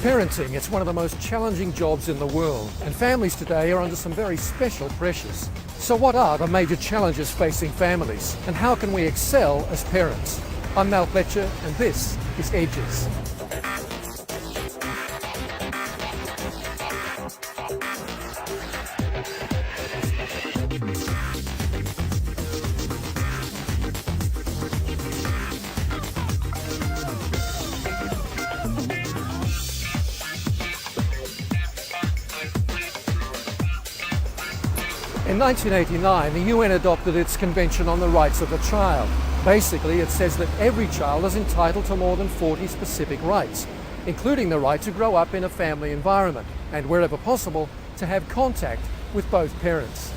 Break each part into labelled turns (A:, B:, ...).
A: Parenting, it's one of the most challenging jobs in the world, and families today are under some very special pressures. So what are the major challenges facing families, and how can we excel as parents? I'm Fletcher, and this is Edges. In 1989, the UN adopted its Convention on the Rights of the Child. Basically, it says that every child is entitled to more than 40 specific rights, including the right to grow up in a family environment and, wherever possible, to have contact with both parents.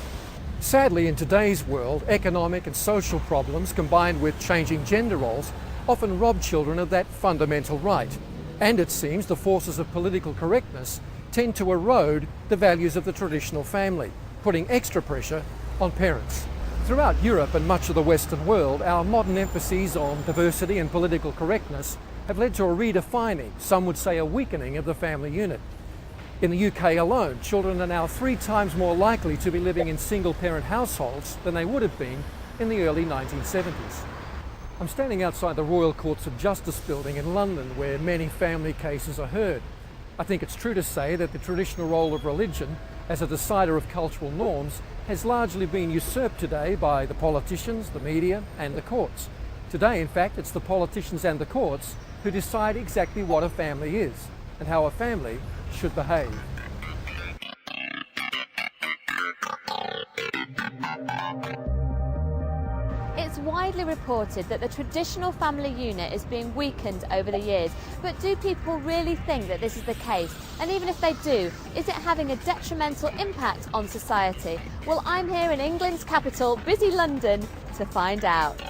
A: Sadly, in today's world, economic and social problems combined with changing gender roles often rob children of that fundamental right. And it seems the forces of political correctness tend to erode the values of the traditional family, putting extra pressure on parents. Throughout Europe and much of the Western world, our modern emphases on diversity and political correctness have led to a redefining, some would say a weakening, of the family unit. In the UK alone, children are now 3 times more likely to be living in single-parent households than they would have been in the early 1970s. I'm standing outside the Royal Courts of Justice building in London, where many family cases are heard. I think it's true to say that the traditional role of religion as a decider of cultural norms has largely been usurped today by the politicians, the media and the courts. Today, in fact, it's the politicians and the courts who decide exactly what a family is and how a family should behave.
B: It's widely reported that the traditional family unit is being weakened over the years, but do people really think that this is the case? And even if they do, is it having a detrimental impact on society? Well, I'm here in England's capital, busy London, to find out.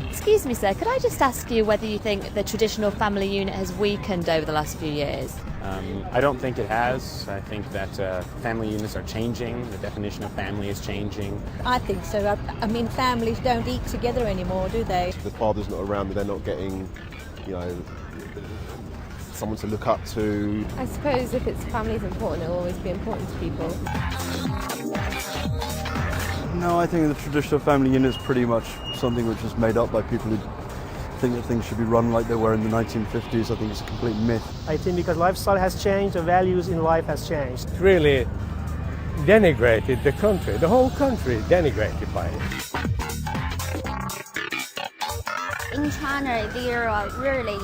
B: Excuse me, sir, could I just ask you whether you think the traditional family unit has weakened over the last few years?
C: I don't think it has. I think that family units are changing. The definition of family is changing.
D: I think so. I mean, families don't eat together anymore, do they?
E: The father's not around, they're not getting, someone to look up to.
F: I suppose if it's family's important, it'll always be important to people.
G: No, I think the traditional family unit is pretty much something which is made up by people who think that things should be run like they were in the 1950s. I think it's a complete myth.
H: I think because lifestyle has changed, the values in life has changed.
I: It really denigrated the country, the whole country denigrated by it.
J: In China, there are really,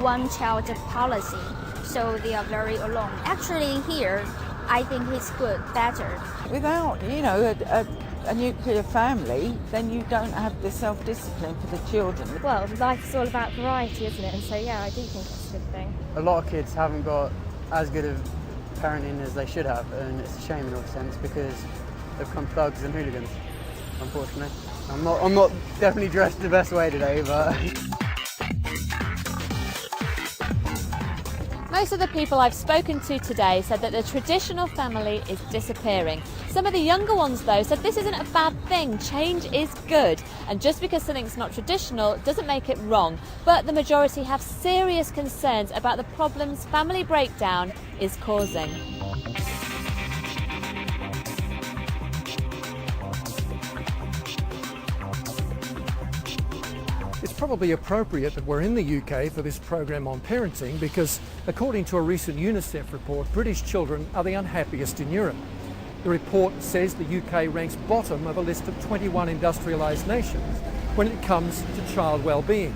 J: one-child policy, so they are very alone. Actually here, I think it's good, better.
K: Without, a nuclear family, then you don't have the self-discipline for the children.
F: Well, life is all about variety, isn't it? And so, yeah, I do think it's a good thing.
L: A lot of kids haven't got as good of parenting as they should have, and it's a shame in all sense because they've become thugs and hooligans, unfortunately. I'm not definitely dressed the best way today, but...
B: Most of the people I've spoken to today said that the traditional family is disappearing. Some of the younger ones, though, said this isn't a bad thing. Change is good. And just because something's not traditional doesn't make it wrong. But the majority have serious concerns about the problems family breakdown is causing.
A: It's probably appropriate that we're in the UK for this program on parenting because, according to a recent UNICEF report, British children are the unhappiest in Europe. The report says the UK ranks bottom of a list of 21 industrialised nations when it comes to child well-being.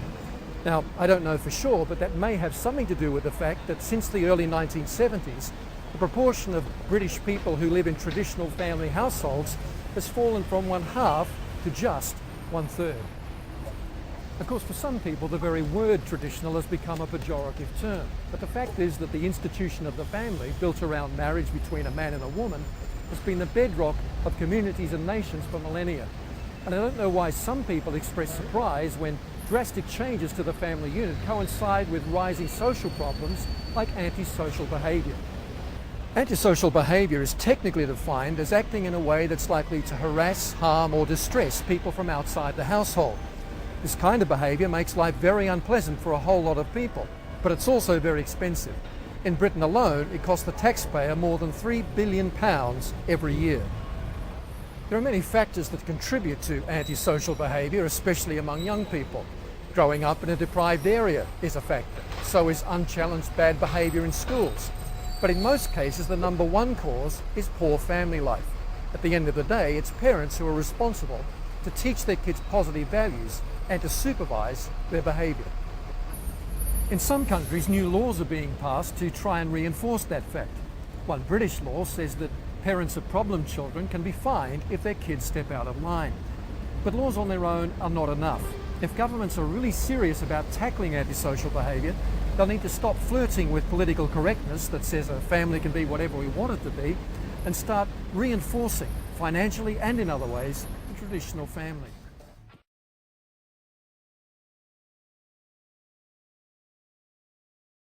A: Now, I don't know for sure, but that may have something to do with the fact that since the early 1970s, the proportion of British people who live in traditional family households has fallen from 1/2 to just 1/3. Of course, for some people, the very word traditional has become a pejorative term. But the fact is that the institution of the family, built around marriage between a man and a woman, has been the bedrock of communities and nations for millennia. And I don't know why some people express surprise when drastic changes to the family unit coincide with rising social problems like antisocial behaviour. Antisocial behaviour is technically defined as acting in a way that's likely to harass, harm or distress people from outside the household. This kind of behaviour makes life very unpleasant for a whole lot of people, but it's also very expensive. In Britain alone, it costs the taxpayer more than £3 billion every year. There are many factors that contribute to antisocial behaviour, especially among young people. Growing up in a deprived area is a factor. So is unchallenged bad behaviour in schools. But in most cases, the number one cause is poor family life. At the end of the day, it's parents who are responsible to teach their kids positive values and to supervise their behaviour. In some countries, new laws are being passed to try and reinforce that fact. One British law says that parents of problem children can be fined if their kids step out of line. But laws on their own are not enough. If governments are really serious about tackling antisocial behaviour, they'll need to stop flirting with political correctness that says a family can be whatever we want it to be, and start reinforcing, financially and in other ways, the traditional family.